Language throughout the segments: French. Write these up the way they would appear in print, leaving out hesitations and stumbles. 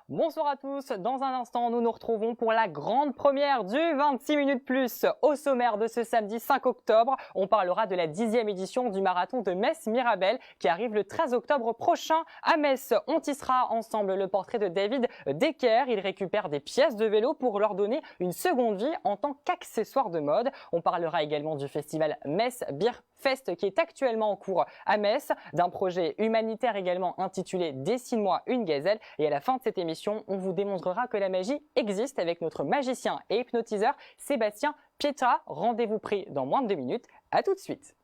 Bonsoir à tous, dans un instant nous nous retrouvons pour la grande première du 26 minutes plus. Au sommaire de ce samedi 5 octobre, on parlera de la 10e édition du marathon de Metz-Mirabel qui arrive le 13 octobre prochain à Metz. On tissera ensemble le portrait de David Decker, il récupère des pièces de vélo pour leur donner une seconde vie en tant qu'accessoire de mode. On parlera également du festival Metz Beer Fest qui est actuellement en cours à Metz, d'un projet humanitaire également intitulé Dessine-moi une gazelle, et à la fin de cette émission, on vous démontrera que la magie existe avec notre magicien et hypnotiseur Sébastien Pietta. Rendez-vous pris dans moins de 2 minutes. À tout de suite.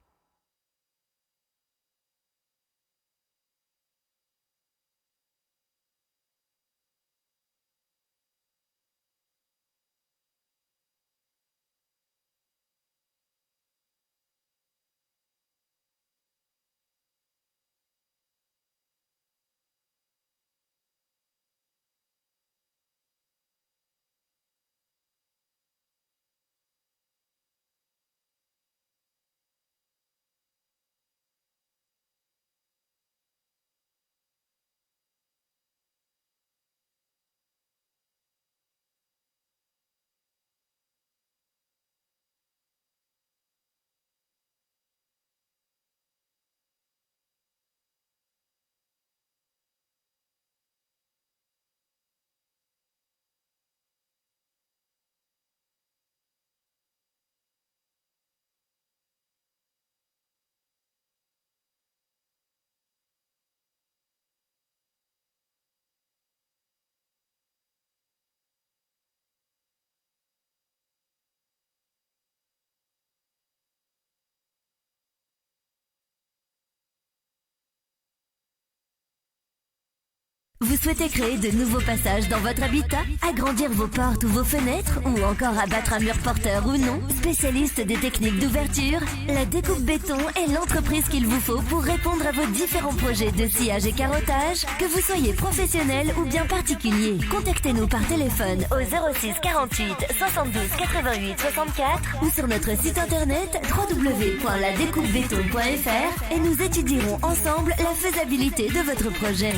Vous souhaitez créer de nouveaux passages dans votre habitat, agrandir vos portes ou vos fenêtres, ou encore abattre un mur porteur ou non? Spécialiste des techniques d'ouverture, la Découpe Béton est l'entreprise qu'il vous faut pour répondre à vos différents projets de sciage et carottage, que vous soyez professionnel ou bien particulier. Contactez-nous par téléphone au 06 48 72 88 64 ou sur notre site internet www.ladecoupebéton.fr et nous étudierons ensemble la faisabilité de votre projet.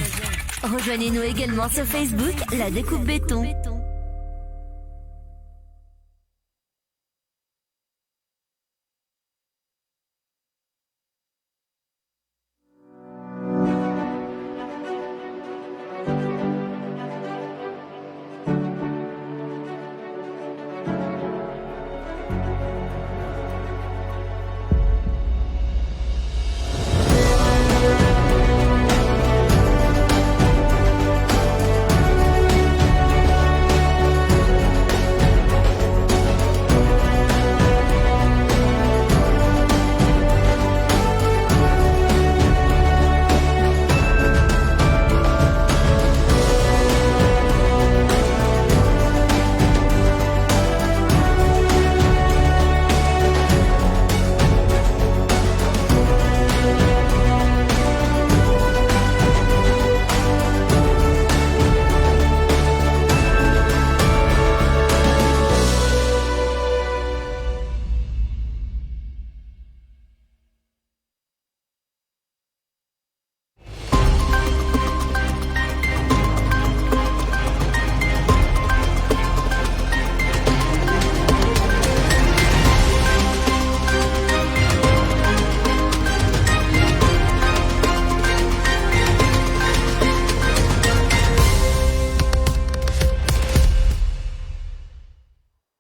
Rejoignez-nous également sur Facebook, La Découpe Béton.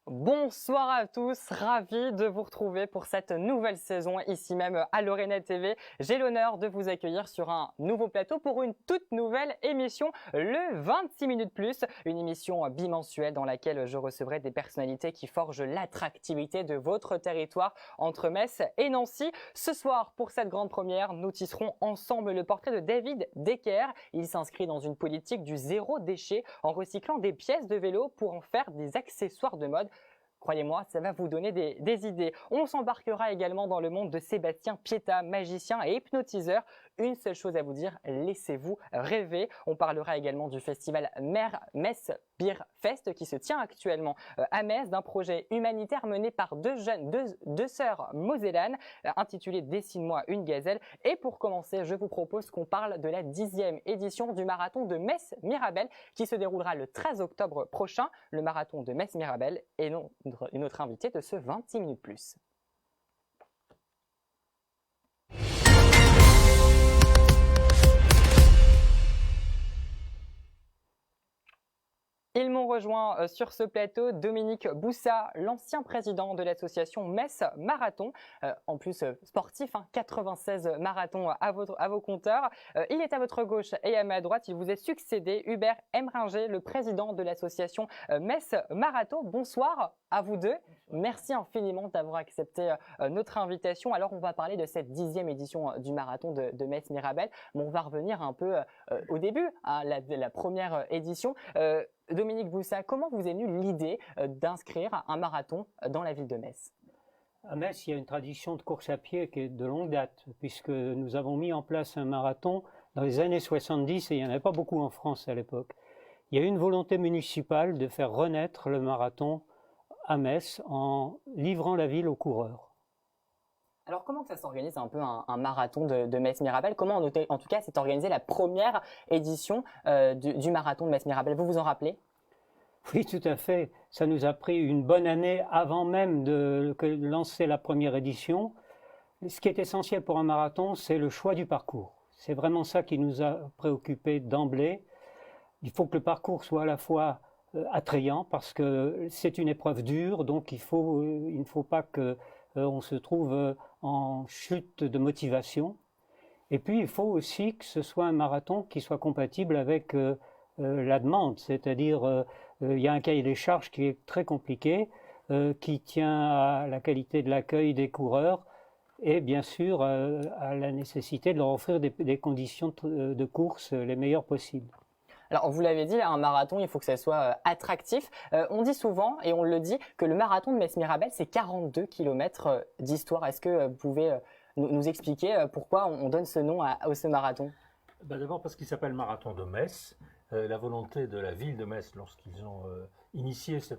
Bonsoir à tous, ravi de vous retrouver pour cette nouvelle saison ici même à Lorena TV. J'ai l'honneur de vous accueillir sur un nouveau plateau pour une toute nouvelle émission, le 26 minutes plus, une émission bimensuelle dans laquelle je recevrai des personnalités qui forgent l'attractivité de votre territoire entre Metz et Nancy. Ce soir, pour cette grande première, nous tisserons ensemble le portrait de David Decker. Il s'inscrit dans une politique du zéro déchet en recyclant des pièces de vélo pour en faire des accessoires de mode. Croyez-moi, ça va vous donner des idées. On s'embarquera également dans le monde de Sébastien Pietta, magicien et hypnotiseur, une seule chose à vous dire, laissez-vous rêver. On parlera également du festival Metz Beer Fest qui se tient actuellement à Metz, d'un projet humanitaire mené par deux sœurs mosellanes intitulé Dessine-moi une gazelle. Et pour commencer, je vous propose qu'on parle de la 10e édition du marathon de Metz-Mirabel qui se déroulera le 13 octobre prochain. Le marathon de Metz-Mirabel est notre invité de ce 26 minutes plus. Ils m'ont rejoint sur ce plateau, Dominique Boussa, l'ancien président de l'association Metz Marathon, en plus sportif, 96 marathons à vos compteurs. Il est à votre gauche et à ma droite, il vous est succédé, Hubert Emringer, le président de l'association Metz Marathon. Bonsoir à vous deux. Merci infiniment d'avoir accepté notre invitation. Alors, on va parler de cette 10e édition du marathon de Metz-Mirabel, mais on va revenir un peu au début, la première édition. Dominique Boussa, comment vous est venue l'idée d'inscrire un marathon dans la ville de Metz? À Metz, il y a une tradition de course à pied qui est de longue date, puisque nous avons mis en place un marathon dans les années 70, et il n'y en avait pas beaucoup en France à l'époque. Il y a eu une volonté municipale de faire renaître le marathon à Metz en livrant la ville aux coureurs. Alors, comment que ça s'organise un peu un marathon de Metz-Mirabel? Comment, en tout cas, s'est organisée la première édition du marathon de Metz-Mirabel? Vous vous en rappelez? Oui, tout à fait. Ça nous a pris une bonne année avant même de lancer la première édition. Ce qui est essentiel pour un marathon, c'est le choix du parcours. C'est vraiment ça qui nous a préoccupés d'emblée. Il faut que le parcours soit à la fois attrayant, parce que c'est une épreuve dure, donc il ne faut pas qu'on se trouve en chute de motivation. Et puis, il faut aussi que ce soit un marathon qui soit compatible avec la demande, c'est-à-dire il y a un cahier des charges qui est très compliqué, qui tient à la qualité de l'accueil des coureurs et bien sûr à la nécessité de leur offrir des conditions de course les meilleures possibles. Alors, vous l'avez dit, un marathon, il faut que ça soit attractif. On dit souvent, et on le dit, que le marathon de Metz-Mirabel, c'est 42 km d'histoire. Est-ce que vous pouvez nous expliquer pourquoi on donne ce nom à ce marathon? D'abord parce qu'il s'appelle Marathon de Metz. La volonté de la ville de Metz, lorsqu'ils ont initié sa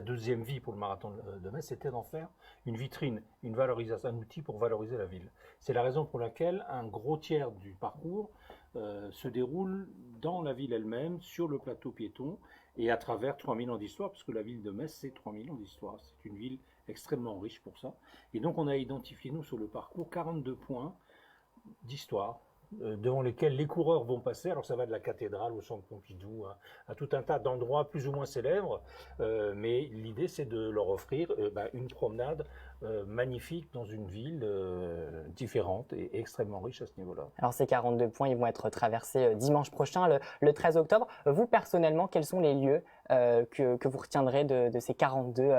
deuxième vie pour le marathon de Metz, c'était d'en faire une vitrine, une valorisation, un outil pour valoriser la ville. C'est la raison pour laquelle un gros tiers du parcours se déroule dans la ville elle-même, sur le plateau piéton, et à travers 3000 ans d'histoire, parce que la ville de Metz, c'est 3000 ans d'histoire. C'est une ville extrêmement riche pour ça. Et donc on a identifié, nous, sur le parcours, 42 points d'histoire, devant lesquels les coureurs vont passer. Alors ça va de la cathédrale au centre Pompidou, à tout un tas d'endroits plus ou moins célèbres, mais l'idée c'est de leur offrir une promenade magnifique dans une ville différente et extrêmement riche à ce niveau-là. Alors ces 42 points, ils vont être traversés dimanche prochain, le 13 octobre. Vous personnellement, quels sont les lieux que vous retiendrez de ces 42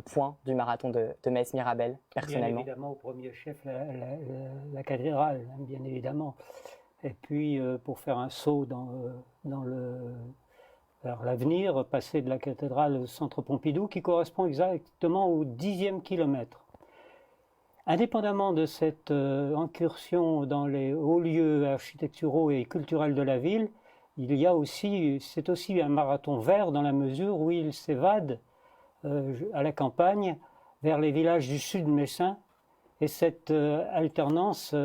points du marathon de Metz-Mirabel, personnellement? Bien évidemment, au premier chef, la cathédrale, bien évidemment. Et puis, pour faire un saut vers l'avenir, passer de la cathédrale au centre Pompidou, qui correspond exactement au 10e kilomètre. Indépendamment de cette incursion dans les hauts lieux architecturaux et culturels de la ville, c'est aussi un marathon vert dans la mesure où il s'évade à la campagne vers les villages du sud messin, et cette alternance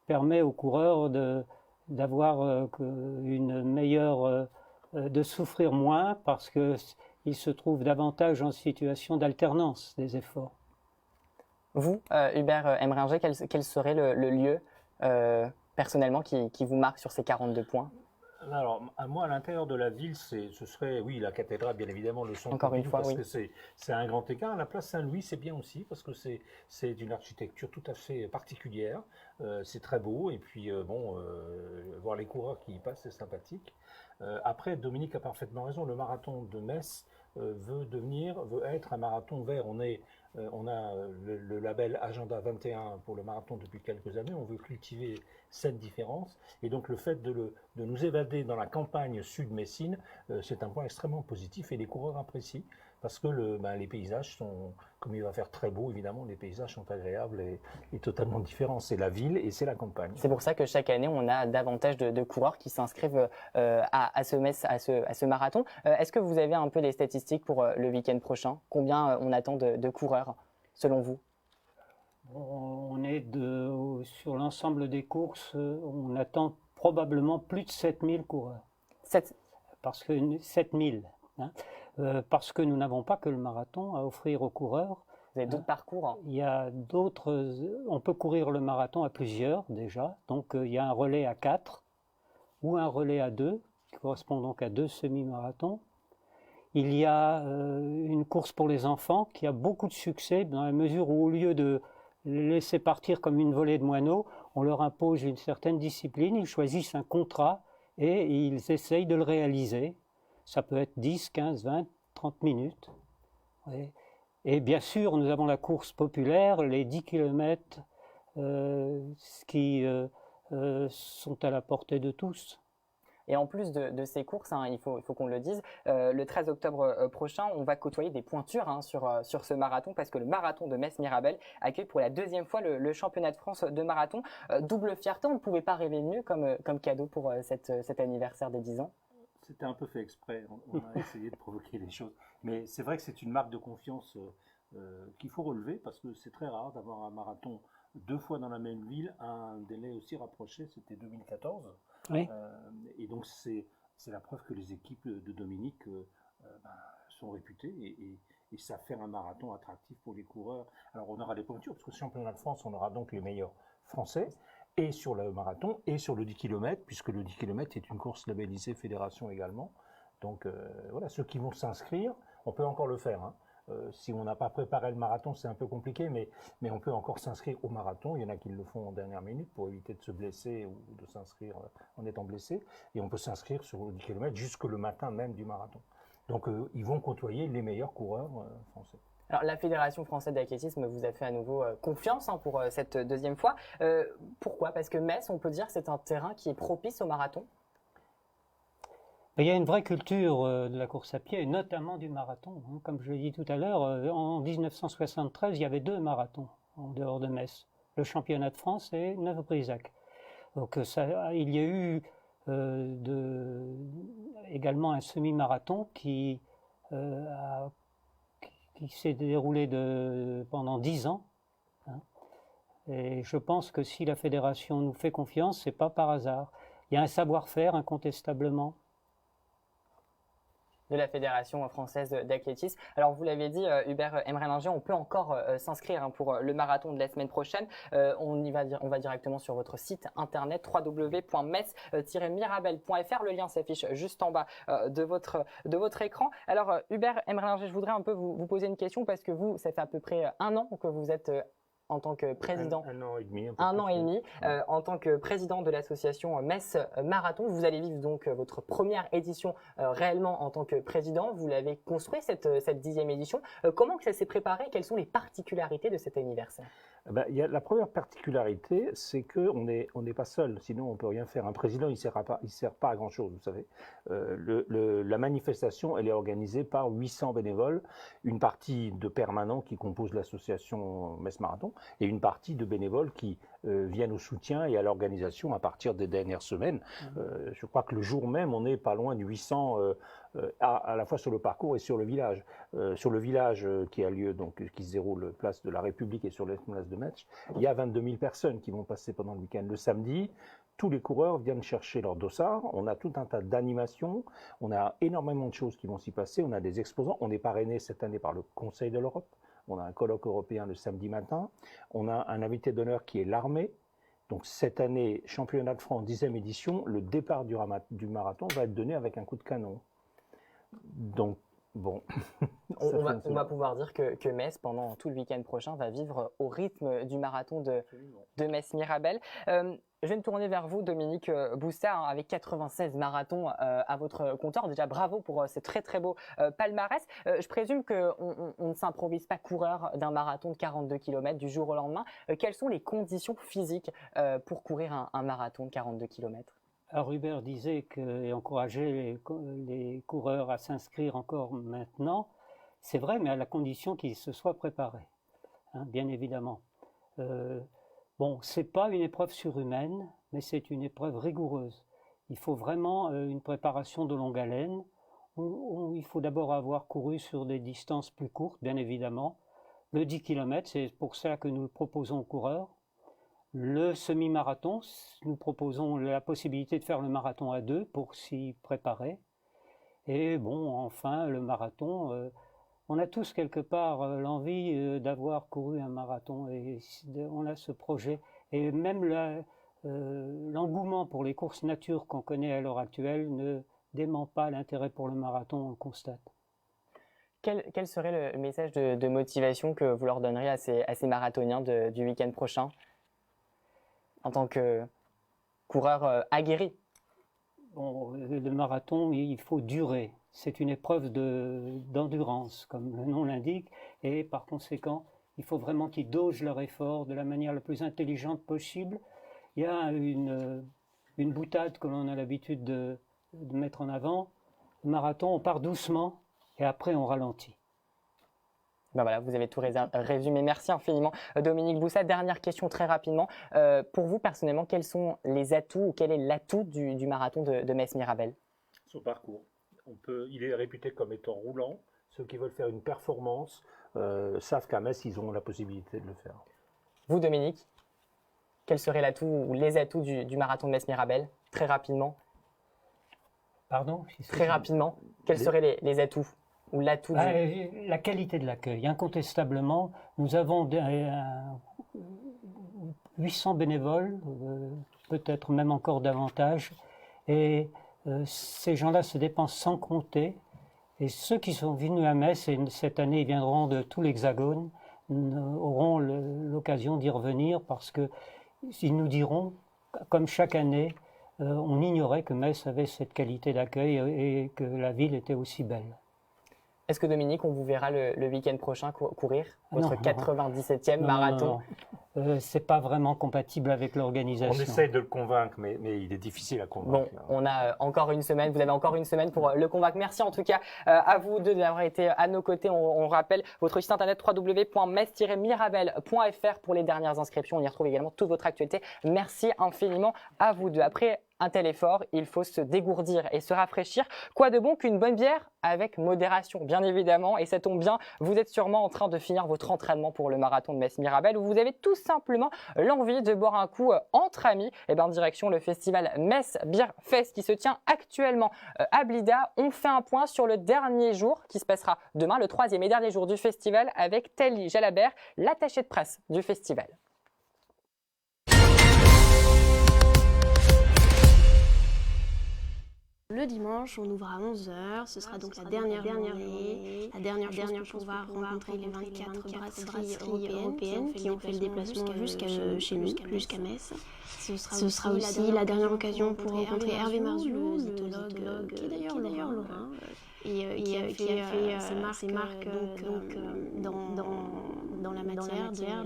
permet aux coureurs d'avoir une meilleure, de souffrir moins, parce qu'ils se trouvent davantage en situation d'alternance des efforts. Vous, Hubert Emringer, quel serait le lieu personnellement qui vous marque sur ces 42 points? Alors, moi, à l'intérieur de la ville, ce serait, oui, la cathédrale, bien évidemment, le centre Encore une Pompidou, fois, parce oui. que c'est un grand écart. La place Saint-Louis, c'est bien aussi, parce que c'est d'une architecture tout à fait particulière. C'est très beau, et puis, voir les coureurs qui y passent, c'est sympathique. Après, Dominique a parfaitement raison, le marathon de Metz veut être un marathon vert. On a le label Agenda 21 pour le marathon depuis quelques années. On veut cultiver cette différence. Et donc, le fait de nous évader dans la campagne sud-messine, c'est un point extrêmement positif et les coureurs apprécient. parce que les paysages sont, comme il va faire très beau, évidemment, les paysages sont agréables et totalement différents. C'est la ville et c'est la campagne. C'est pour ça que chaque année, on a davantage de coureurs qui s'inscrivent à ce marathon. Est-ce que vous avez un peu les statistiques pour le week-end prochain? Combien on attend de coureurs, selon vous? On est sur l'ensemble des courses, on attend probablement plus de 7000 coureurs. 7000. Hein, parce que nous n'avons pas que le marathon à offrir aux coureurs. Vous avez d'autres parcours, hein? Il y a d'autres. On peut courir le marathon à plusieurs déjà. Donc il y a un relais à 4 ou un relais à 2, qui correspond donc à 2 semi-marathons. Il y a une course pour les enfants qui a beaucoup de succès dans la mesure où, au lieu de les laisser partir comme une volée de moineaux, on leur impose une certaine discipline, ils choisissent un contrat et ils essayent de le réaliser. Ça peut être 10, 15, 20, 30 minutes. Et bien sûr, nous avons la course populaire, les 10 km qui sont à la portée de tous. Et en plus de ces courses, hein, il faut qu'on le dise, le 13 octobre prochain, on va côtoyer des pointures hein, sur ce marathon, parce que le marathon de Metz-Mirabel accueille pour la 2e fois le championnat de France de marathon. Double fierté, on ne pouvait pas rêver mieux comme cadeau pour cet anniversaire des 10 ans. C'était un peu fait exprès, on a essayé de provoquer les choses. Mais c'est vrai que c'est une marque de confiance qu'il faut relever, parce que c'est très rare d'avoir un marathon 2 fois dans la même ville à un délai aussi rapproché, c'était 2014. Oui. Et donc c'est la preuve que les équipes de Dominique sont réputées et ça fait un marathon attractif pour les coureurs. Alors on aura des pointures, parce que le championnat de France, on aura donc les meilleurs français, et sur le marathon, et sur le 10 km, puisque le 10 km est une course labellisée fédération également. Donc voilà, ceux qui vont s'inscrire, on peut encore le faire, hein. Si on n'a pas préparé le marathon, c'est un peu compliqué, mais on peut encore s'inscrire au marathon. Il y en a qui le font en dernière minute pour éviter de se blesser ou de s'inscrire en étant blessé. Et on peut s'inscrire sur le 10 km jusque le matin même du marathon. Donc ils vont côtoyer les meilleurs coureurs français. Alors la Fédération française d'athlétisme vous a fait à nouveau confiance hein, pour cette 2e fois. Pourquoi? Parce que Metz, on peut dire, c'est un terrain qui est propice au marathon. Il y a une vraie culture de la course à pied, et notamment du marathon. Comme je l'ai dit tout à l'heure, en 1973, il y avait 2 marathons en dehors de Metz, le championnat de France et Neuf-Brisac. Donc il y a eu également un semi-marathon qui s'est déroulé pendant 10 ans. Hein. Et je pense que si la fédération nous fait confiance, c'est pas par hasard. Il y a un savoir-faire incontestablement de la Fédération française d'athlétisme. Alors vous l'avez dit, Hubert Emrelinger, on peut encore s'inscrire hein, pour le marathon de la semaine prochaine. On va directement sur votre site internet www.metz-mirabel.fr. Le lien s'affiche juste en bas de votre écran. Alors Hubert Emrelinger, je voudrais un peu vous poser une question, parce que vous, ça fait à peu près 1 an que vous êtes en tant que président, un an et demi, en tant que président de l'association Metz Marathon. Vous allez vivre donc votre première édition réellement en tant que président. Vous l'avez construit cette 10e édition. Comment que ça s'est préparé? Quelles sont les particularités de cet anniversaire? La première particularité, c'est qu'on n'est pas seul, sinon on ne peut rien faire. Un président, il ne sert pas à grand-chose, vous savez. La manifestation, elle est organisée par 800 bénévoles, une partie de permanents qui composent l'association Metz Marathon, et une partie de bénévoles qui viennent au soutien et à l'organisation à partir des dernières semaines. Je crois que le jour même, on n'est pas loin de 800 à la fois sur le parcours et sur le village. Sur le village qui a lieu, donc qui se déroule place de la République et sur la place de Metz, il y a 22 000 personnes qui vont passer pendant le week-end. Le samedi, tous les coureurs viennent chercher leur dossard. On a tout un tas d'animations. On a énormément de choses qui vont s'y passer. On a des exposants. On est parrainé cette année par le Conseil de l'Europe. On a un colloque européen le samedi matin. On a un invité d'honneur qui est l'armée. Donc cette année, championnat de France, 10e édition, le départ du marathon va être donné avec un coup de canon. Donc, bon. On va pouvoir dire que Metz, pendant tout le week-end prochain, va vivre au rythme du marathon de Metz-Mirabel. Je vais me tourner vers vous, Dominique Boussard, hein, avec 96 marathons à votre compteur. Déjà, bravo pour ce très très beau palmarès. Je présume qu'on ne s'improvise pas coureur d'un marathon de 42 km du jour au lendemain. Quelles sont les conditions physiques pour courir un marathon de 42 km? Alors Hubert disait et encourageait les coureurs à s'inscrire encore maintenant. C'est vrai, mais à la condition qu'il se soit préparé, hein, bien évidemment. Bon, c'est pas une épreuve surhumaine, mais c'est une épreuve rigoureuse. Il faut vraiment une préparation de longue haleine. Il faut d'abord avoir couru sur des distances plus courtes, bien évidemment. Le 10 km, c'est pour ça que nous le proposons aux coureurs. Le semi-marathon, nous proposons la possibilité de faire le marathon à 2 pour s'y préparer. Et bon, enfin, le marathon, on a tous quelque part l'envie d'avoir couru un marathon et on a ce projet. Et même l'engouement pour les courses nature qu'on connaît à l'heure actuelle ne dément pas l'intérêt pour le marathon, on le constate. Quel serait le message de motivation que vous leur donneriez à ces marathoniens du week-end prochain en tant que coureur aguerri? Bon, le marathon, il faut durer. C'est une épreuve d'endurance, comme le nom l'indique, et par conséquent, il faut vraiment qu'ils daugent leur effort de la manière la plus intelligente possible. Il y a une boutade que l'on a l'habitude de mettre en avant. Le marathon, on part doucement et après on ralentit. Ben voilà, vous avez tout résumé. Merci infiniment, Dominique Boussat. Dernière question très rapidement. Pour vous, personnellement, quels sont les atouts ou quel est l'atout du marathon de Metz-Mirabel? Son parcours. Il est réputé comme étant roulant. Ceux qui veulent faire une performance savent qu'à Metz, ils ont la possibilité de le faire. Vous, Dominique, quel serait l'atout ou les atouts du marathon de Metz-Mirabel? Très rapidement. Pardon? Très rapidement, quels seraient les atouts ou l'atout La qualité de l'accueil. Incontestablement, nous avons 800 bénévoles, peut-être même encore davantage, et ces gens-là se dépensent sans compter. Et ceux qui sont venus à Metz, et cette année ils viendront de tout l'Hexagone, auront l'occasion d'y revenir parce qu'ils nous diront, comme chaque année, on ignorait que Metz avait cette qualité d'accueil et que la ville était aussi belle. Est-ce que Dominique, on vous verra le week-end prochain courir votre 97e marathon? C'est pas vraiment compatible avec l'organisation. On essaye de le convaincre, mais il est difficile à convaincre. Bon, on a encore une semaine, vous avez encore une semaine pour le convaincre. Merci en tout cas à vous deux d'avoir été à nos côtés. On rappelle votre site internet www.metz-mirabel.fr pour les dernières inscriptions. On y retrouve également toute votre actualité. Merci infiniment à vous deux. Après un tel effort, il faut se dégourdir et se rafraîchir. Quoi de bon qu'une bonne bière avec modération, bien évidemment. Et ça tombe bien, vous êtes sûrement en train de finir votre entraînement pour le marathon de Metz-Mirabel où vous avez tout simplement l'envie de boire un coup entre amis. Et bien, direction le festival Metz Beer Fest qui se tient actuellement à Blida. On fait un point sur le dernier jour qui se passera demain, le 3e et dernier jour du festival avec Telly Jalabert, l'attaché de presse du festival. Le dimanche, on ouvre à 11h, ce sera donc la dernière journée pour pouvoir rencontrer les 24 brasseries européennes qui ont fait le déplacement jusqu'à chez nous, jusqu'à Metz. Ce sera aussi la dernière occasion pour rencontrer Hervé Marzoulou, le zytologue qui est d'ailleurs lorrain, et qui a fait ses marques dans la matière de la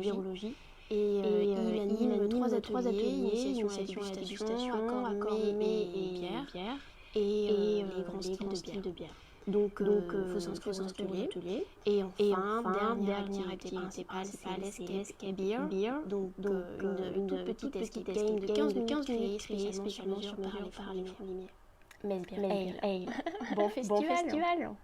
virologie. Et il anime 3 ateliers, initiation à la dégustation, accord mets et bière, et les grands styles de bière. Donc, faut s'inscrire aux ateliers. Et enfin, dernière activité principale, c'est l'SKS Beer. Donc une toute petite escape game de 15 minutes spécialement sur mesure par les Metz Beer Ale. Bon festival.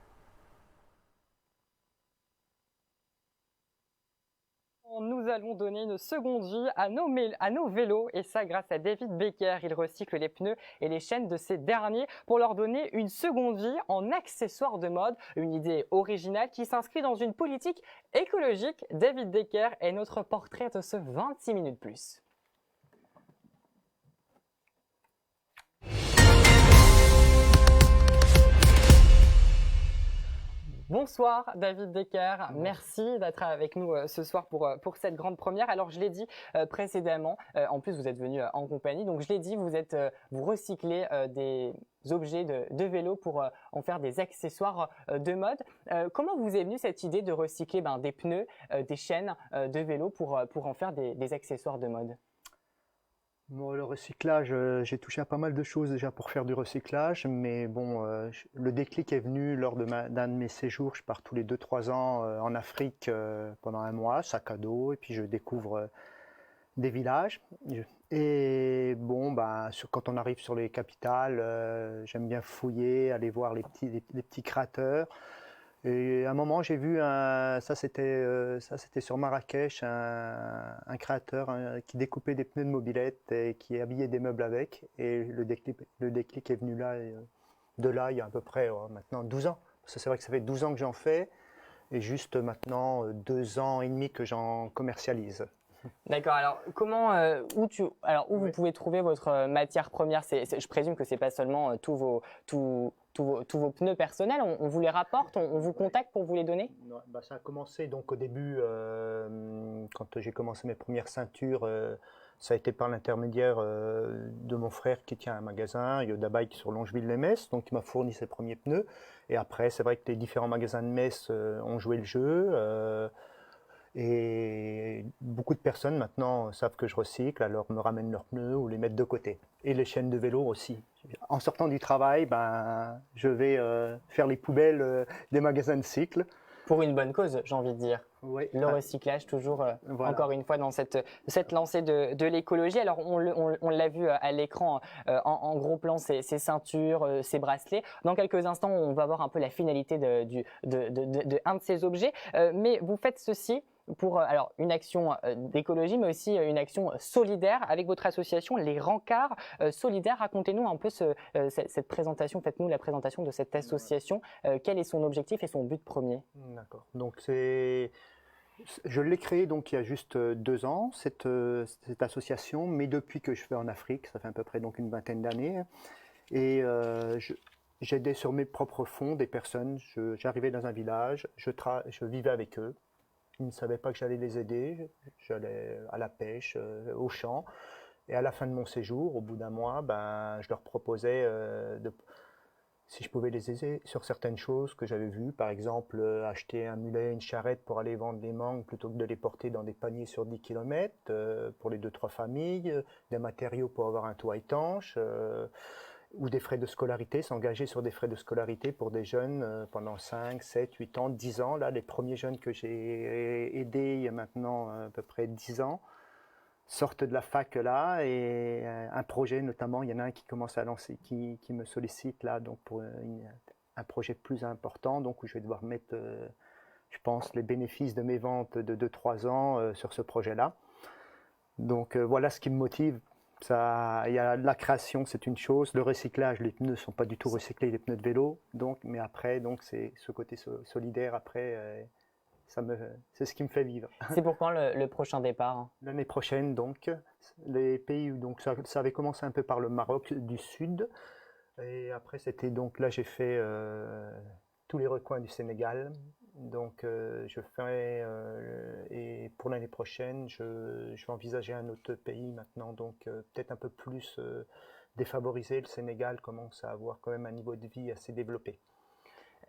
Nous allons donner une seconde vie à nos vélos et ça grâce à David Becker. Il recycle les pneus et les chaînes de ces derniers pour leur donner une seconde vie en accessoires de mode. Une idée originale qui s'inscrit dans une politique écologique. David Becker est notre portrait de ce 26 minutes plus. Bonsoir David Becker, merci d'être avec nous ce soir pour cette grande première. Alors je l'ai dit précédemment, en plus vous êtes venu en compagnie, donc je l'ai dit, vous recyclez des objets de vélo pour en faire des accessoires de mode. Comment vous est venue cette idée de recycler des pneus, des chaînes de vélo pour en faire des accessoires de mode? Bon, le recyclage, j'ai touché à pas mal de choses déjà pour faire du recyclage, mais bon, le déclic est venu lors d'un de mes séjours. Je pars tous les 2-3 ans en Afrique pendant un mois, sac à dos, et puis je découvre des villages. Et bon, bah, quand on arrive sur les capitales, j'aime bien fouiller, aller voir les petits créateurs. Et à un moment, j'ai vu, ça c'était sur Marrakech, un créateur qui découpait des pneus de mobilette et qui habillait des meubles avec. Et le déclic est venu là, de là, il y a à peu près maintenant 12 ans. Parce que c'est vrai que ça fait 12 ans que j'en fais, et juste maintenant 2 ans et demi que j'en commercialise. D'accord. Alors, où vous pouvez trouver votre matière première? Je présume que c'est pas seulement tous vos pneus personnels. On vous les rapporte, on vous contacte pour vous les donner? Non, bah, ça a commencé donc au début, quand j'ai commencé mes premières ceintures, ça a été par l'intermédiaire de mon frère qui tient un magasin, Yoda Bike, sur Longeville-les-Metz, donc il m'a fourni ses premiers pneus. Et après, c'est vrai que les différents magasins de Metz ont joué le jeu. Et beaucoup de personnes maintenant savent que je recycle, alors me ramènent leurs pneus ou les mettent de côté. Et les chaînes de vélo aussi. En sortant du travail, ben, je vais faire les poubelles des magasins de cycle. Pour une bonne cause, j'ai envie de dire. Oui. Le recyclage, toujours, voilà. encore une fois, dans cette lancée de l'écologie. Alors, on l'a vu à l'écran, en gros plan, ces ceintures, ces bracelets. Dans quelques instants, on va voir un peu la finalité de un de ces objets. Mais vous faites ceci pour alors une action d'écologie, mais aussi une action solidaire avec votre association, les Rencarts Solidaires. Racontez-nous un peu cette présentation, faites-nous la présentation de cette association. Quel est son objectif et son but premier? D'accord. Donc je l'ai créée donc il y a juste 2 ans, cette association, mais depuis que je vais en Afrique, ça fait à peu près donc une vingtaine d'années, et j'aidais sur mes propres fonds des personnes. J'arrivais dans un village, je vivais avec eux. Ils ne savaient pas que j'allais les aider, j'allais à la pêche, au champ, et à la fin de mon séjour, au bout d'un mois, ben, je leur proposais si je pouvais les aider sur certaines choses que j'avais vues, par exemple acheter un mulet, une charrette pour aller vendre des mangues plutôt que de les porter dans des paniers sur 10 km, pour les 2-3 familles, des matériaux pour avoir un toit étanche, ou des frais de scolarité, s'engager sur des frais de scolarité pour des jeunes pendant 5, 7, 8 ans, 10 ans. Là, les premiers jeunes que j'ai aidés il y a maintenant à peu près 10 ans sortent de la fac là, et un projet notamment, il y en a un qui commence à lancer, qui me sollicite là, donc pour un projet plus important, donc où je vais devoir mettre, je pense, les bénéfices de mes ventes de 2-3 ans sur ce projet-là. Donc voilà ce qui me motive. Ça, il y a la création, c'est une chose, le recyclage, les pneus ne sont pas du tout recyclés, les pneus de vélo, donc, mais après, donc, c'est ce côté solidaire, après, c'est ce qui me fait vivre. C'est pour quand le prochain départ? L'année prochaine, donc, les pays, donc ça avait commencé un peu par le Maroc du Sud, et après c'était donc, là j'ai fait tous les recoins du Sénégal, donc je ferai, et pour l'année prochaine, je vais envisager un autre pays maintenant, donc peut-être un peu plus défavorisé. Le Sénégal commence à avoir quand même un niveau de vie assez développé.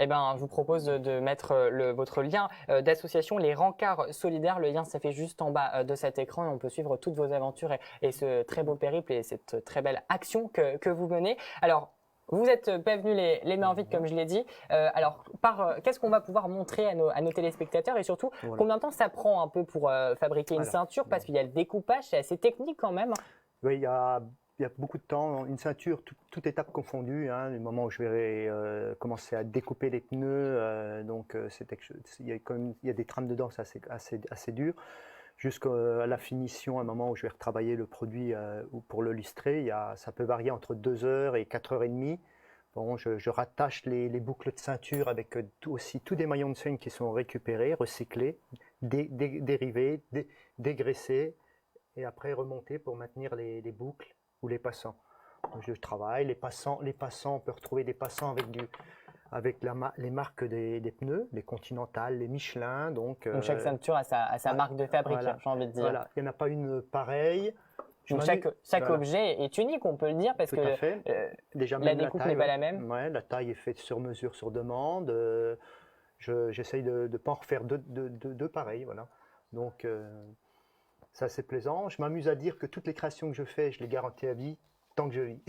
Eh ben, je vous propose de mettre votre lien d'association, les Rencarts Solidaires. Le lien s'affiche juste en bas de cet écran, et on peut suivre toutes vos aventures et ce très beau périple et cette très belle action que vous menez. Alors, vous êtes pas venus les mains vides, comme je l'ai dit. Alors, qu'est-ce qu'on va pouvoir montrer à nos téléspectateurs, et surtout, voilà, combien de temps ça prend un peu pour fabriquer une ceinture, parce qu'il y a le découpage, c'est assez technique quand même. Oui, il y a beaucoup de temps. Une ceinture, toute étape confondue, hein, le moment où je vais commencer à découper les pneus, donc il y a des trames dedans, c'est assez dur. Jusqu'à la finition, à un moment où je vais retravailler le produit ou pour le lustrer, ça peut varier entre 2 heures et 4h30. Bon, je rattache les boucles de ceinture avec aussi tous des maillons de chaîne qui sont récupérés, recyclés, dérivés, dégraissés, et après remontés pour maintenir les boucles ou les passants. Donc, je travaille, les passants, on peut retrouver des passants avec les marques des pneus, les Continental, les Michelin. Donc chaque ceinture a sa marque de fabrique, voilà, j'ai envie de dire. Voilà, il n'y en a pas une pareille. Donc chaque voilà, objet est unique, on peut le dire, parce tout que déjà, la découpe n'est pas la même. Ouais, la taille est faite sur mesure, sur demande. J'essaye de ne pas en refaire deux pareils. Voilà. Donc c'est assez plaisant. Je m'amuse à dire que toutes les créations que je fais, je les garantis à vie tant que je vis.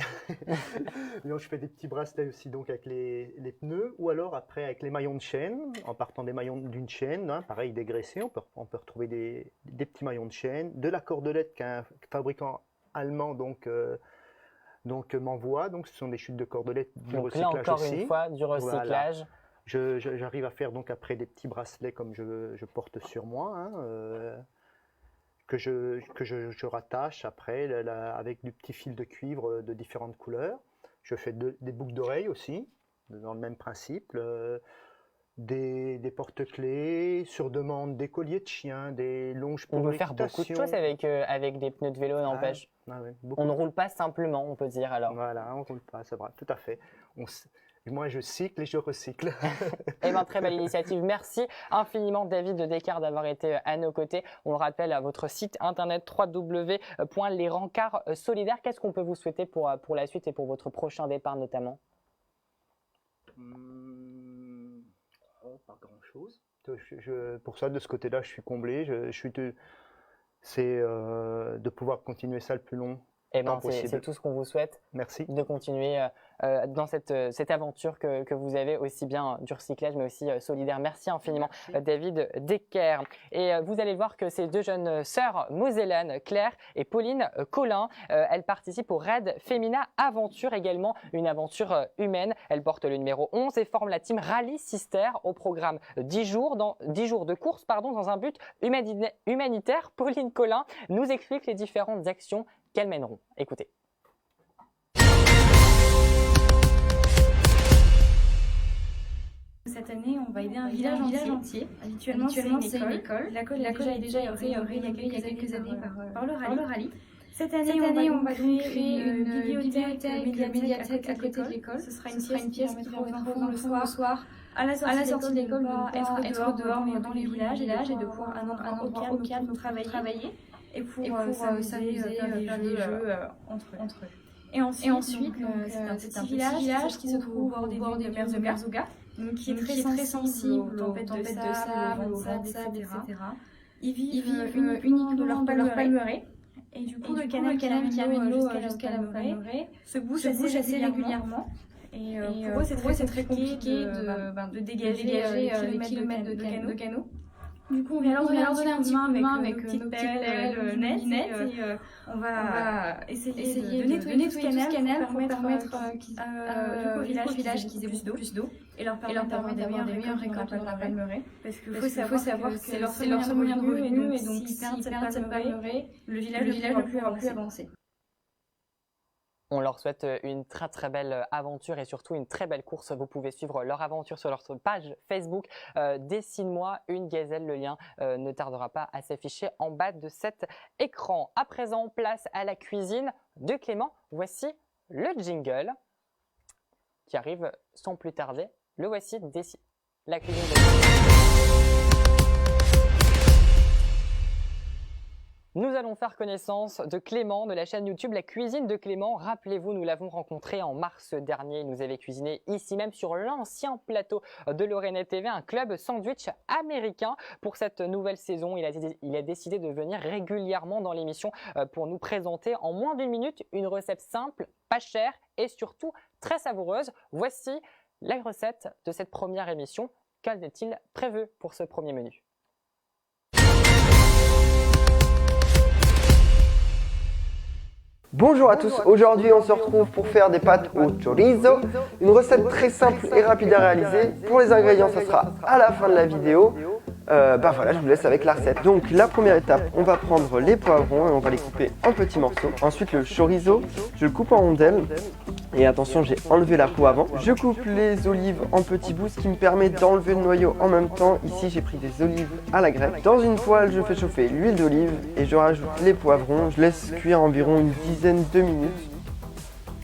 Donc, je fais des petits bracelets aussi donc avec les pneus, ou alors après avec les maillons de chaîne, en partant des maillons d'une chaîne, hein, pareil dégraissés, on peut retrouver des petits maillons de chaîne, de la cordelette qu'un fabricant allemand donc m'envoie. Donc ce sont des chutes de cordelette du Donc recyclage là encore aussi. une fois, du recyclage. Voilà. J'arrive à faire donc après des petits bracelets comme je porte sur moi, hein, que je rattache après avec du petit fil de cuivre de différentes couleurs. Je fais des boucles d'oreilles aussi, dans le même principe, des porte-clés, sur demande, des colliers de chiens, des longes pour On peut faire beaucoup de choses avec des pneus de vélo, n'empêche. Ouais, on ne roule pas simplement, on peut dire alors. Voilà, on ne roule pas, c'est vrai, tout à fait. Moi, je cycle et je recycle. Eh bien, très belle initiative. Merci infiniment, David Descartes, d'avoir été à nos côtés. On le rappelle, à votre site internet www.lesrencartssolidaires. Qu'est-ce qu'on peut vous souhaiter pour la suite et pour votre prochain départ notamment? Pas grand-chose. Pour ça, de ce côté-là, je suis comblé. C'est de pouvoir continuer ça le plus long. Eh ben, c'est tout ce qu'on vous souhaite. Merci. De continuer dans cette aventure que vous avez, aussi bien du recyclage, mais aussi solidaire. Merci infiniment, David Descartes. Et vous allez voir que ces deux jeunes sœurs mosellanes, Claire et Pauline Collin, elles participent au Raid Femina Aventure, également une aventure humaine. Elles portent le numéro 11 et forment la team Rally Sister au programme 10 jours de course dans un but humanitaire. Pauline Collin nous explique les différentes actions qu'elles mèneront. Écoutez. Cette année, on va aider un village entier. Habituellement, c'est une école. L'école a déjà été rénovée il y a quelques années par le rallye. Cette année, on va créer une bibliothèque médiathèque à côté de l'école. Ce sera une pièce qui permettra aux enfants le soir, à la sortie de l'école, de être dehors dans les villages et de pouvoir un endroit au calme pour travailler. Et pour s'amuser, faire des jeux entre eux. Et ensuite, c'est un petit village qui se trouve au bord des dunes de Merzouga, qui est très sensible aux tempêtes de sable, aux vents de sable, etc. Ils vivent uniquement de leur palmeraie. Et du coup, le canal qui amène l'eau jusqu'à la palmeraie se bouge assez régulièrement. Et pour eux, c'est très compliqué de dégager les kilomètres de canaux. Du coup, on vient leur donner un petit coup de main avec nos petites pelles, nos lunettes, et on va essayer de nettoyer tout ce canal pour permettre au village qu'ils aient plus d'eau et leur permettre d'avoir des meilleures récoltes dans la palmeraie. Parce qu'il faut savoir que c'est leur seul moyen de revenu, et donc s'ils perdent cette palmeraie, le village ne pourra plus avancer. On leur souhaite une très très belle aventure et surtout une très belle course. Vous pouvez suivre leur aventure sur leur page Facebook. Dessine-moi une gazelle. Le lien ne tardera pas à s'afficher en bas de cet écran. À présent, place à la cuisine de Clément. Voici le jingle qui arrive sans plus tarder. Le voici, la cuisine de Clément. Nous allons faire connaissance de Clément, de la chaîne YouTube La Cuisine de Clément. Rappelez-vous, nous l'avons rencontré en mars dernier. Il nous avait cuisiné ici même sur l'ancien plateau de Lorena TV, un club sandwich américain. Pour cette nouvelle saison, il a décidé de venir régulièrement dans l'émission pour nous présenter en moins d'une minute une recette simple, pas chère et surtout très savoureuse. Voici la recette de cette première émission. Qu'est-il prévu pour ce premier menu ? Bonjour à tous, aujourd'hui on se retrouve pour faire des pâtes au chorizo, une recette très simple et rapide à réaliser. Pour les ingrédients, ça sera à la fin de la vidéo. Voilà, je vous laisse avec la recette. Donc la première étape, on va prendre les poivrons et on va les couper en petits morceaux. Ensuite le chorizo, je le coupe en rondelles. Et attention, j'ai enlevé la peau avant. Je coupe les olives en petits bouts, ce qui me permet d'enlever le noyau en même temps. Ici, j'ai pris des olives à la grecque. Dans une poêle, je fais chauffer l'huile d'olive et je rajoute les poivrons. Je laisse cuire environ une dizaine de minutes.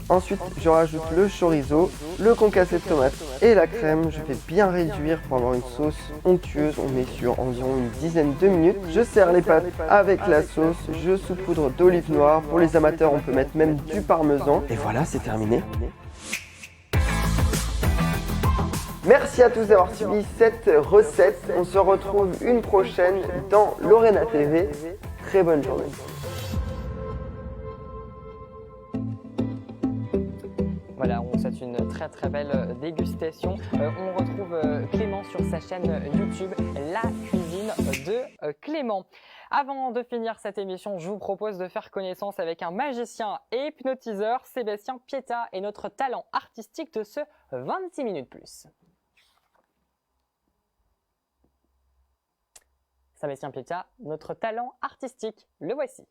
Ensuite, je rajoute le chorizo, le concassé de tomates et la crème. Je fais bien réduire pour avoir une sauce onctueuse. On met sur environ une dizaine de minutes. Je sers les pâtes avec la sauce. Je saupoudre d'olive noire. Pour les amateurs, on peut mettre même du parmesan. Et voilà, c'est terminé. Merci à tous d'avoir suivi cette recette. On se retrouve une prochaine dans Lorena TV. très bonne journée. Voilà, on vous souhaite une très très belle dégustation. On retrouve Clément sur sa chaîne YouTube, La Cuisine de Clément. Avant de finir cette émission, je vous propose de faire connaissance avec un magicien et hypnotiseur. Sébastien Pietta est notre talent artistique de ce 26 minutes plus. Sébastien Pietta, notre talent artistique, le voici.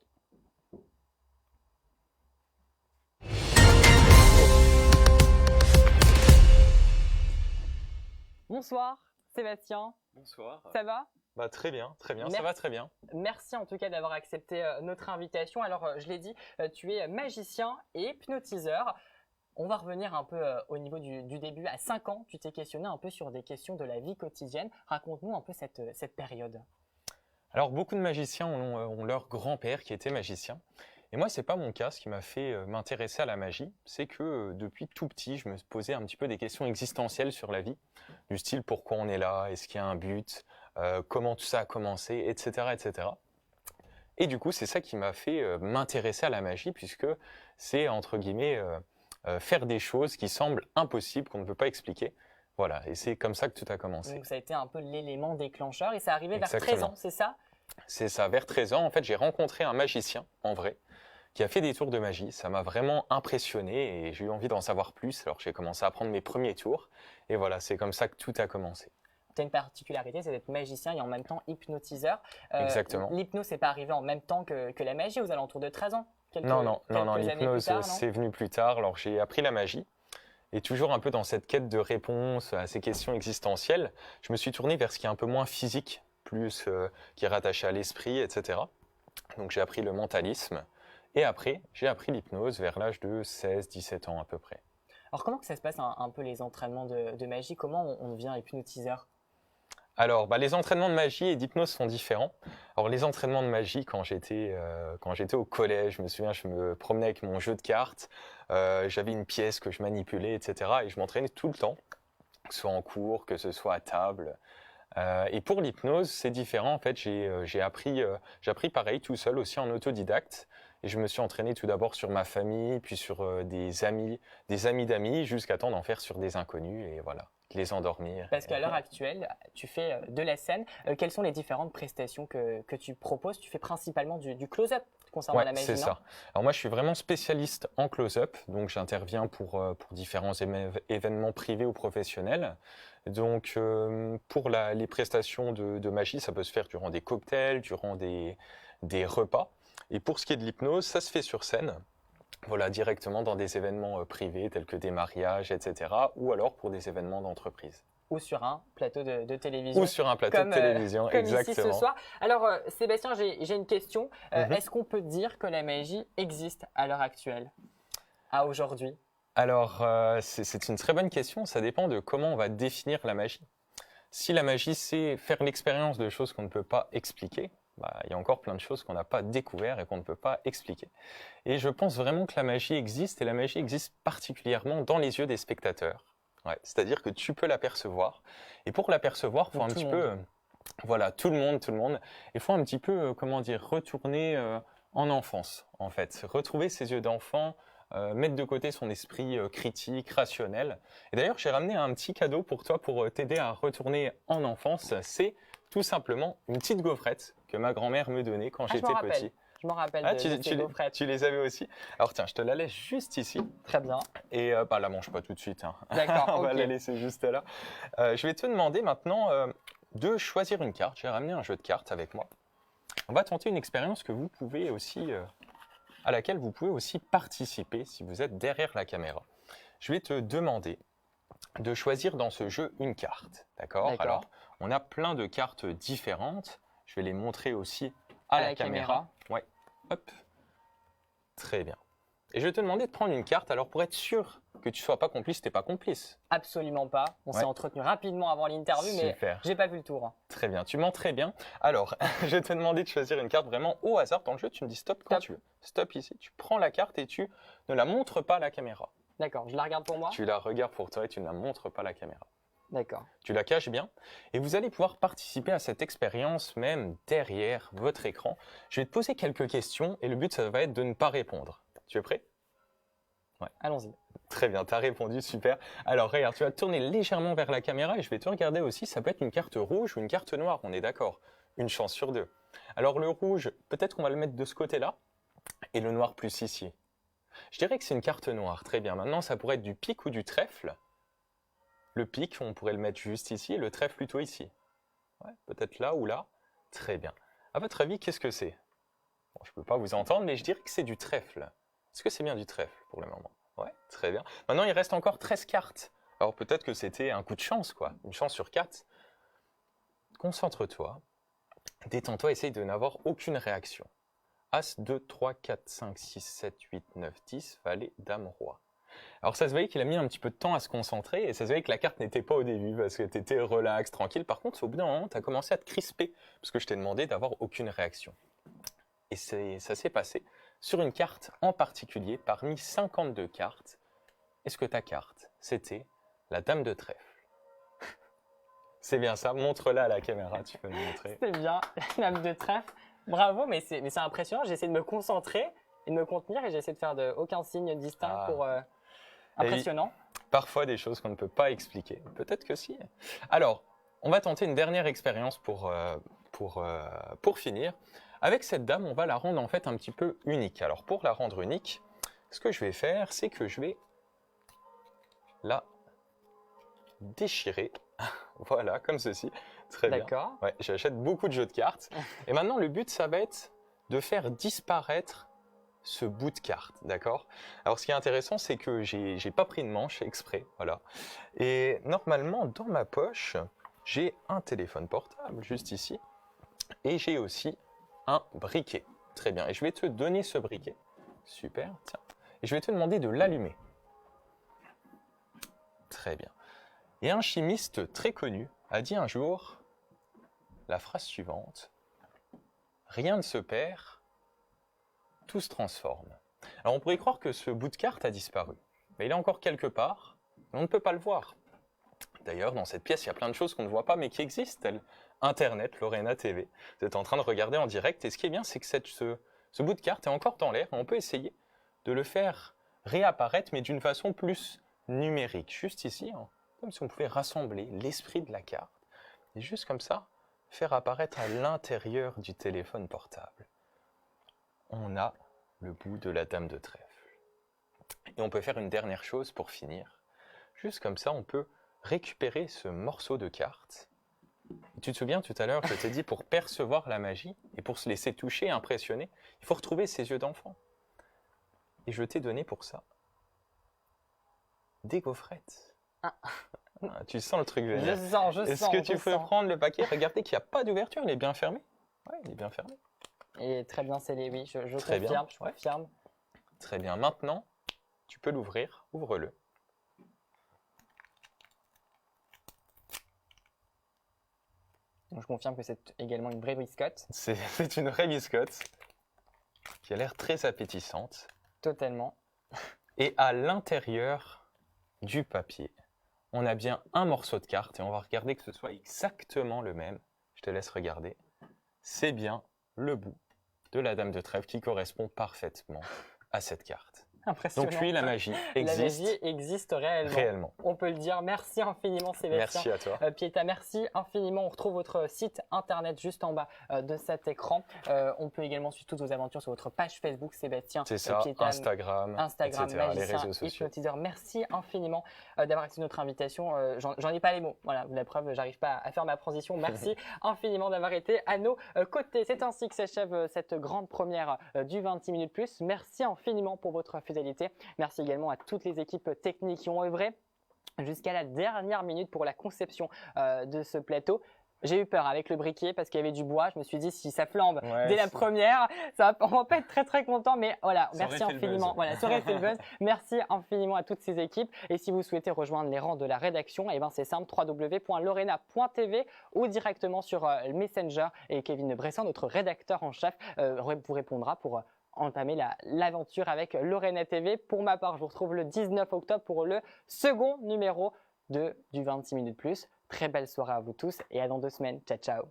Bonsoir Sébastien. Bonsoir. Ça va ? Bah, très bien, Merci. ça va très bien. Merci en tout cas d'avoir accepté notre invitation. Alors je l'ai dit, tu es magicien et hypnotiseur. On va revenir un peu au niveau du début. À 5 ans, tu t'es questionné un peu sur des questions de la vie quotidienne. Raconte-nous un peu cette période. Alors beaucoup de magiciens ont leur grand-père qui était magicien. Et moi, c'est pas mon cas. Ce qui m'a fait m'intéresser à la magie, c'est que depuis tout petit, je me posais un petit peu des questions existentielles sur la vie, du style pourquoi on est là, est-ce qu'il y a un but, comment tout ça a commencé, etc., etc. Et du coup, c'est ça qui m'a fait m'intéresser à la magie, puisque c'est entre guillemets faire des choses qui semblent impossibles, qu'on ne peut pas expliquer. Voilà, et c'est comme ça que tout a commencé. Donc ça a été un peu l'élément déclencheur et c'est arrivé vers Exactement. 13 ans, c'est ça ? C'est ça, vers 13 ans, en fait, j'ai rencontré un magicien, en vrai, qui a fait des tours de magie. Ça m'a vraiment impressionné et j'ai eu envie d'en savoir plus. Alors j'ai commencé à prendre mes premiers tours et voilà, c'est comme ça que tout a commencé. Tu as une particularité, c'est d'être magicien et en même temps hypnotiseur. Exactement. L'hypnose, c'est pas arrivé en même temps que la magie, aux alentours de 13 ans. Non, l'hypnose, c'est venu plus tard. Alors j'ai appris la magie et toujours un peu dans cette quête de réponse à ces questions existentielles, je me suis tourné vers ce qui est un peu moins physique, plus qui est rattaché à l'esprit, etc. Donc j'ai appris le mentalisme. Et après, j'ai appris l'hypnose vers l'âge de 16-17 ans à peu près. Alors comment que ça se passe un peu les entraînements de magie? Comment on devient hypnotiseur? Alors, les entraînements de magie et d'hypnose sont différents. Alors, les entraînements de magie, quand j'étais au collège, je me souviens, je me promenais avec mon jeu de cartes, j'avais une pièce que je manipulais, etc. Et je m'entraînais tout le temps, que ce soit en cours, que ce soit à table. Et pour l'hypnose, c'est différent. En fait, j'ai appris pareil, tout seul, aussi en autodidacte. Et je me suis entraîné tout d'abord sur ma famille, puis sur des amis d'amis, jusqu'à temps d'en faire sur des inconnus. Et voilà, les endormir. Parce qu'à l'heure actuelle, tu fais de la scène. Quelles sont les différentes prestations que tu proposes? Tu fais principalement du close-up concernant la magie, c'est ça. Alors moi, je suis vraiment spécialiste en close-up. Donc, j'interviens pour différents événements privés ou professionnels. Donc, pour les prestations de magie, ça peut se faire durant des cocktails, durant des repas. Et pour ce qui est de l'hypnose, ça se fait sur scène. Voilà, directement dans des événements privés tels que des mariages, etc. Ou alors pour des événements d'entreprise. Ou sur un plateau de télévision. Ou sur un plateau de télévision, comme exactement. Ici ce soir. Alors, Sébastien, j'ai une question. Est-ce qu'on peut dire que la magie existe à l'heure actuelle, à aujourd'hui? Alors, c'est une très bonne question. Ça dépend de comment on va définir la magie. Si la magie, c'est faire l'expérience de choses qu'on ne peut pas expliquer, il y a encore plein de choses qu'on n'a pas découvertes et qu'on ne peut pas expliquer. Et je pense vraiment que la magie existe, et la magie existe particulièrement dans les yeux des spectateurs. Ouais, c'est-à-dire que tu peux l'apercevoir. Et pour l'apercevoir, il faut un petit peu... Voilà, tout le monde. Il faut un petit peu, retourner en enfance, en fait. Retrouver ses yeux d'enfant, mettre de côté son esprit critique, rationnel. Et d'ailleurs, j'ai ramené un petit cadeau pour toi pour t'aider à retourner en enfance. C'est tout simplement une petite gaufrette que ma grand-mère me donnait quand j'étais petit. Je m'en rappelle de ces gaufrettes. Tu les avais aussi? Alors tiens, je te la laisse juste ici. Très bien. Et la mange pas tout de suite. Hein. D'accord, On va la laisser juste là. Je vais te demander maintenant de choisir une carte. J'ai ramené un jeu de cartes avec moi. On va tenter une expérience que vous pouvez aussi, à laquelle vous pouvez aussi participer si vous êtes derrière la caméra. Je vais te demander de choisir dans ce jeu une carte. D'accord. Alors, on a plein de cartes différentes. Je vais les montrer aussi à la caméra. Ouais. Hop. Très bien. Et je vais te demander de prendre une carte. Alors, pour être sûr que tu ne sois pas complice, tu n'es pas complice. Absolument pas. On s'est entretenu rapidement avant l'interview, mais j'ai pas vu le tour. Très bien. Tu mens très bien. Alors, je vais te demander de choisir une carte vraiment au hasard dans le jeu. Tu me dis stop quand tu veux. Stop ici. Tu prends la carte et tu ne la montres pas à la caméra. D'accord. Je la regarde pour moi. Tu la regardes pour toi et tu ne la montres pas à la caméra. D'accord. Tu la caches bien. Et vous allez pouvoir participer à cette expérience même derrière votre écran. Je vais te poser quelques questions et le but, ça va être de ne pas répondre. Tu es prêt? Ouais. Allons-y. Très bien, tu as répondu, super. Alors regarde, tu vas te tourner légèrement vers la caméra et je vais te regarder aussi. Ça peut être une carte rouge ou une carte noire, on est d'accord? Une chance sur deux. Alors le rouge, peut-être qu'on va le mettre de ce côté-là et le noir plus ici. Je dirais que c'est une carte noire, très bien. Maintenant, ça pourrait être du pic ou du trèfle. Le pic, on pourrait le mettre juste ici et le trèfle plutôt ici. Ouais, peut-être là ou là. Très bien. À votre avis, qu'est-ce que c'est? Bon, je ne peux pas vous entendre, mais je dirais que c'est du trèfle. Est-ce que c'est bien du trèfle pour le moment? Ouais, très bien. Maintenant, il reste encore 13 cartes. Alors peut-être que c'était un coup de chance, quoi. Une chance sur 4. Concentre-toi. Détends-toi, essaye de n'avoir aucune réaction. As, 2, 3, 4, 5, 6, 7, 8, 9, 10, valet, dame, roi. Alors ça se voyait qu'il a mis un petit peu de temps à se concentrer et ça se voyait que la carte n'était pas au début parce que tu étais relax, tranquille. Par contre, au bout d'un moment, tu as commencé à te crisper parce que je t'ai demandé d'avoir aucune réaction. Et ça s'est passé sur une carte en particulier parmi 52 cartes. Est-ce que ta carte, c'était la dame de trèfle? C'est bien ça, montre-la à la caméra, tu peux me montrer. C'est bien, la dame de trèfle. Bravo, mais c'est impressionnant. J'essaie de me concentrer et de me contenir et j'essaie de faire aucun signe distinct pour... Impressionnant. Parfois des choses qu'on ne peut pas expliquer. Peut-être que si. Alors, on va tenter une dernière expérience pour finir. Avec cette dame, on va la rendre en fait un petit peu unique. Alors, pour la rendre unique, ce que je vais faire, c'est que je vais la déchirer. Voilà, comme ceci. Très bien. D'accord. Ouais, j'achète beaucoup de jeux de cartes. Et maintenant, le but, ça va être de faire disparaître ce bout de carte, d'accord? Alors, ce qui est intéressant, c'est que j'ai pas pris de manche exprès, voilà. Et normalement, dans ma poche, j'ai un téléphone portable, juste ici, et j'ai aussi un briquet. Très bien. Et je vais te donner ce briquet. Super, tiens. Et je vais te demander de l'allumer. Très bien. Et un chimiste très connu a dit un jour la phrase suivante: rien ne se perd, tout se transforme. Alors on pourrait croire que ce bout de carte a disparu, mais il est encore quelque part, mais on ne peut pas le voir. D'ailleurs, dans cette pièce, il y a plein de choses qu'on ne voit pas, mais qui existent, telles Internet, Lorena TV. Vous êtes en train de regarder en direct, et ce qui est bien, c'est que ce bout de carte est encore dans l'air, et on peut essayer de le faire réapparaître, mais d'une façon plus numérique. Juste ici, hein, comme si on pouvait rassembler l'esprit de la carte, et juste comme ça, faire apparaître à l'intérieur du téléphone portable. On a le bout de la dame de trèfle. Et on peut faire une dernière chose pour finir. Juste comme ça, on peut récupérer ce morceau de carte. Et tu te souviens tout à l'heure, je t'ai dit, pour percevoir la magie et pour se laisser toucher, impressionner, il faut retrouver ses yeux d'enfant. Et je t'ai donné pour ça des gaufrettes. Tu sens le truc venir. Je sens. Est-ce que tu peux prendre le paquet? Regardez qu'il n'y a pas d'ouverture, il est bien fermé. Oui, il est bien fermé. Et très bien scellé, oui, je Très confirme, bien. je confirme. Très bien, maintenant, tu peux l'ouvrir, ouvre-le. Donc je confirme que c'est également une vraie biscotte. C'est une vraie biscotte qui a l'air très appétissante. Totalement. Et à l'intérieur du papier, on a bien un morceau de carte et on va regarder que ce soit exactement le même. Je te laisse regarder. C'est bien le bout de la dame de trèfle qui correspond parfaitement à cette carte. Impressionnant. Donc oui, la magie existe. La magie existe réellement. On peut le dire. Merci infiniment Sébastien. Merci à toi. Pieta, merci infiniment. On retrouve votre site internet juste en bas de cet écran. On peut également suivre toutes vos aventures sur votre page Facebook Sébastien. C'est ça, Pieta, Instagram, etc., les réseaux sociaux. Hypnotiseur. Merci infiniment d'avoir accepté notre invitation. J'en ai pas les mots. Voilà, la preuve, j'arrive pas à faire ma transition. Merci infiniment d'avoir été à nos côtés. C'est ainsi que s'achève cette grande première du 26 minutes plus. Merci infiniment pour votre fidélité. Merci également à toutes les équipes techniques qui ont œuvré jusqu'à la dernière minute pour la conception de ce plateau. J'ai eu peur avec le briquet parce qu'il y avait du bois. Je me suis dit, si ça flambe dès la première, on va pas être très très content. Mais voilà, merci infiniment. Voilà, ça aurait fait le buzz. Merci infiniment à toutes ces équipes. Et si vous souhaitez rejoindre les rangs de la rédaction, eh ben c'est simple, www.lorena.tv ou directement sur Messenger. Et Kevin Bressan, notre rédacteur en chef, vous répondra pour entamer l'aventure avec Lorena TV. Pour ma part, je vous retrouve le 19 octobre pour le second numéro du 26 minutes plus. Très belle soirée à vous tous et à dans 2 semaines. Ciao, ciao.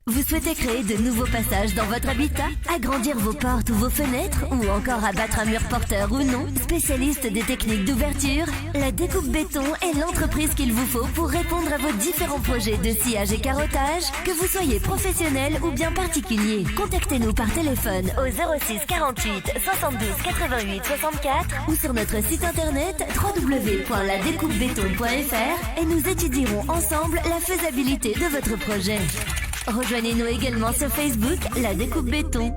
Vous souhaitez créer de nouveaux passages dans votre habitat, agrandir vos portes ou vos fenêtres, ou encore abattre un mur porteur ou non? Spécialiste des techniques d'ouverture, la Découpe Béton est l'entreprise qu'il vous faut pour répondre à vos différents projets de sciage et carottage, que vous soyez professionnel ou bien particulier. Contactez-nous par téléphone au 06 48 72 88 64 ou sur notre site internet www.ladécoupebéton.fr et nous étudierons ensemble la faisabilité de votre projet. Rejoignez-nous également sur Facebook, La Découpe Béton.